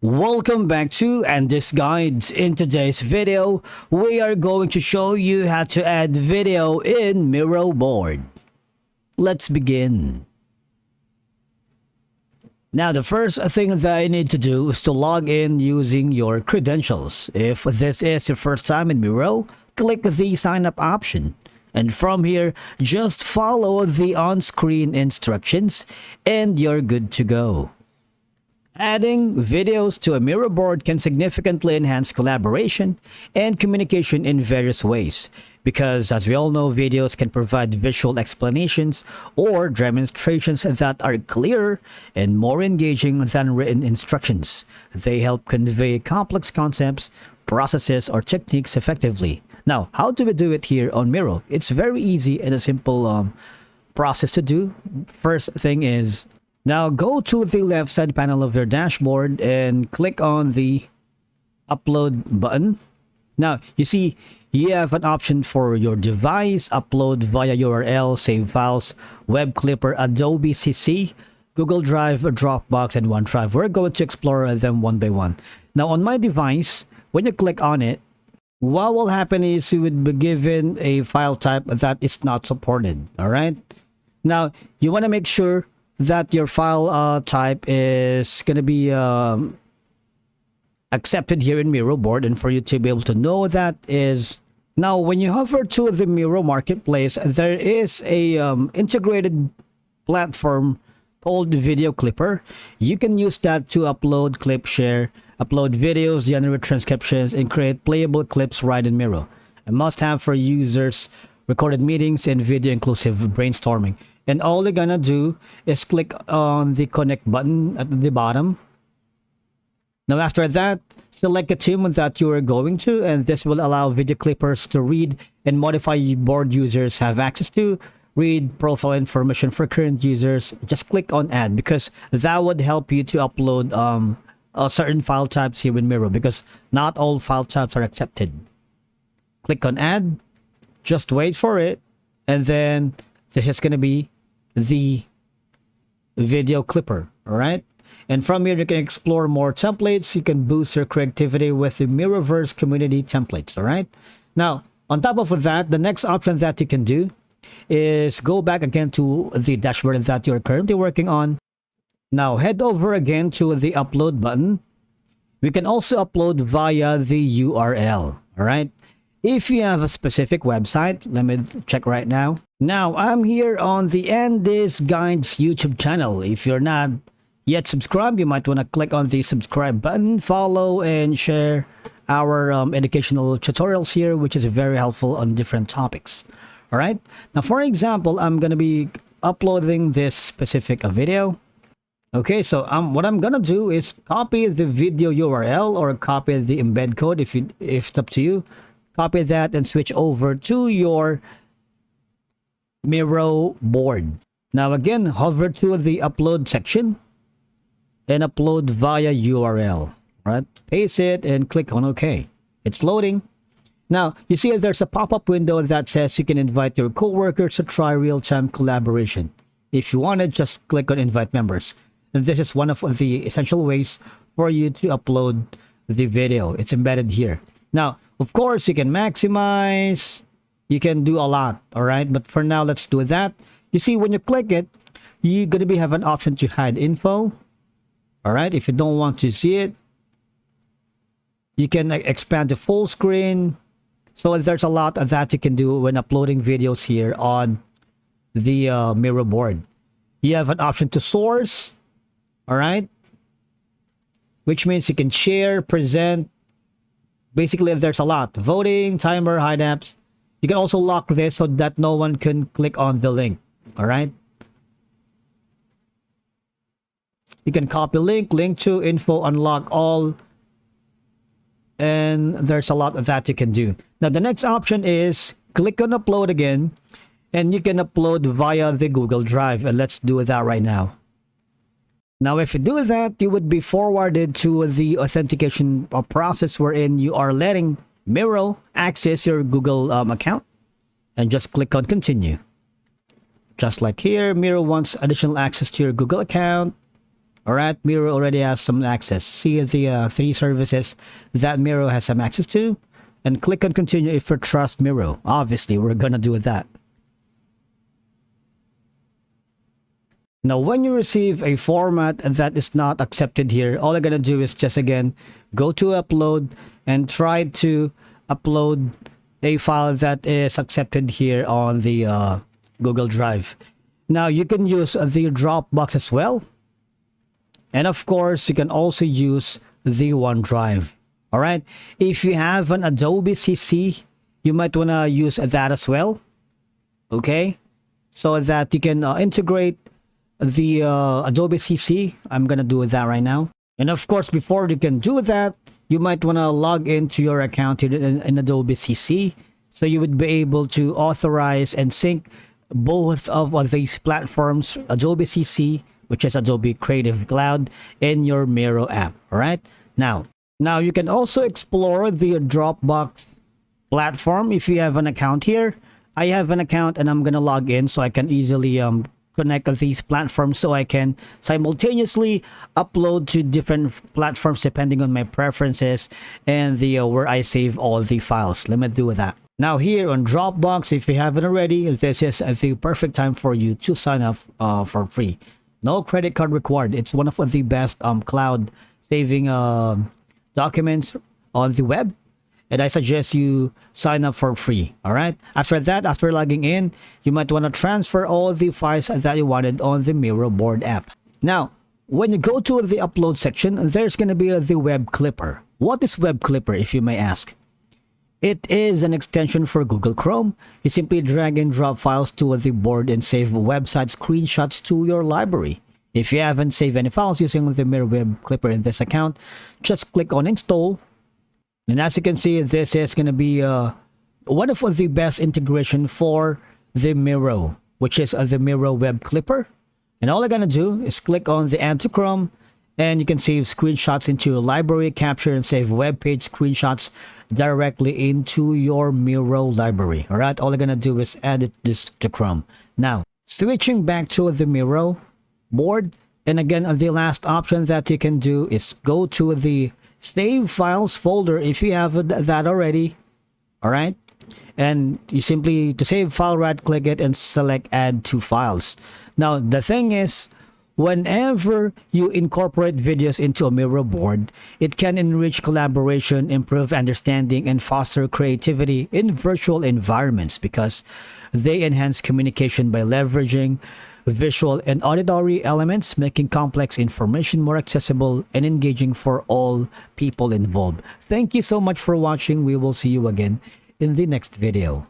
Welcome back to And This Guides. In today's video, we are going to show you how to add video in Miro board. Let's begin. Now, the first thing that you need to do is to log in using your credentials. If this is your first time in Miro, click the sign up option. And from here, just follow the on-screen instructions and you're good to go. Adding videos to a Miro board can significantly enhance collaboration and communication in various ways, because as we all know, videos can provide visual explanations or demonstrations that are clearer and more engaging than written instructions. They help convey complex concepts, processes, or techniques effectively. Now, how do we do it here on Miro? It's very easy and a simple process to do. First thing is, now go to the left side panel of your dashboard and click on the upload button. Now you see you have an option for your device, upload via URL, save files, web clipper, Adobe CC, Google Drive, Dropbox, and OneDrive. We're going to explore them one by one. Now on my device, when you click on it, what will happen is you would be given a file type that is not supported. All right. Now you want to make sure that your file type is going to be accepted here in Miro board, and for you to be able to know that is, now when you hover to the Miro marketplace, there is a integrated platform called Video Clipper. You can use that to upload, clip, share, upload videos, generate transcriptions, and create playable clips right in Miro. A must-have for users, recorded meetings, and video inclusive brainstorming. And all you're gonna do is click on the connect button at the bottom. Now after that, select a team that you are going to, and this will allow video clippers to read and modify board users have access to. Read profile information for current users. Just click on add, because that would help you to upload certain file types here in Miro, because not all file types are accepted. Click on add, just wait for it, and then this is going to be the video clipper. All right, and from here you can explore more templates. You can boost your creativity with the Miroverse community templates. All right, now on top of that, the next option that you can do is go back again to the dashboard that you're currently working on. Now head over again to the upload button. We can also upload via the URL. All right, if you have a specific website, let me check right now. Now, I'm here on the And This Guides YouTube channel. If you're not yet subscribed, you might want to click on the subscribe button, follow, and share our educational tutorials here, which is very helpful on different topics. All right. Now, for example, I'm going to be uploading this specific video. Okay, so what I'm going to do is copy the video URL or copy the embed code if it's up to you. Copy that and switch over to your Miro board. Now again, hover to the upload section and upload via URL. Right? Paste it and click on OK. It's loading. Now you see there's a pop-up window that says you can invite your coworkers to try real-time collaboration. If you want it, just click on invite members. And this is one of the essential ways for you to upload the video. It's embedded here. Now, of course, you can maximize, you can do a lot, all right? But for now, let's do that. You see, when you click it, you're going to have an option to hide info, all right? If you don't want to see it, you can expand the full screen. So there's a lot that you can do when uploading videos here on the Miro board. You have an option to source, all right? Which means you can share, present. Basically, there's a lot. Voting, timer, hide apps. You can also lock this so that no one can click on the link. All right. You can copy link to, info, unlock all. And there's a lot of that you can do. Now, the next option is click on upload again. And you can upload via the Google Drive. And let's do that right now. Now, if you do that, you would be forwarded to the authentication process wherein you are letting Miro access your Google account, and just click on continue. Just like here, Miro wants additional access to your Google account. All right, Miro already has some access. See the three services that Miro has some access to, and click on continue if you trust Miro. Obviously, we're gonna do that. Now, when you receive a format that is not accepted here, all you're gonna do is just again go to upload and try to upload a file that is accepted here on the Google Drive. Now, you can use the Dropbox as well. And of course, you can also use the OneDrive. All right. If you have an Adobe CC, you might want to use that as well. Okay. So that you can integrate the Adobe CC. I'm going to do that right now. And of course, before you can do that, you might want to log into your account in Adobe CC. So you would be able to authorize and sync both of these platforms, Adobe CC, which is Adobe Creative Cloud, in your Miro app. All right. Now you can also explore the Dropbox platform if you have an account here. I have an account and I'm gonna log in so I can easily connect these platforms so I can simultaneously upload to different platforms depending on my preferences and the where I save all the files. Let me do that. Now here on Dropbox, if you haven't already, this is the perfect time for you to sign up for free. No credit card required. It's one of the best cloud saving documents on the web. And I suggest you sign up for free. All right. After that, after logging in, you might want to transfer all the files that you wanted on the Miro board app. Now, when you go to the upload section, there's going to be the web clipper. What is web clipper, if you may ask? It is an extension for Google Chrome. You simply drag and drop files to the board and save website screenshots to your library. If you haven't saved any files using the Miro web clipper in this account, just click on install. And as you can see, this is going to be one of the best integration for the Miro, which is the Miro web clipper. And all I'm going to do is click on the add to Chrome, and you can save screenshots into your library, capture and save web page screenshots directly into your Miro library. All right, all I'm going to do is add this to Chrome. Now, switching back to the Miro board, and again, the last option that you can do is go to the save files folder if you have that already. All right, and you simply, to save file, right click it and select add to files. Now the thing is, whenever you incorporate videos into a Miro board, it can enrich collaboration, improve understanding, and foster creativity in virtual environments because they enhance communication by leveraging visual and auditory elements, making complex information more accessible and engaging for all people involved. Thank you so much for watching. We will see you again in the next video.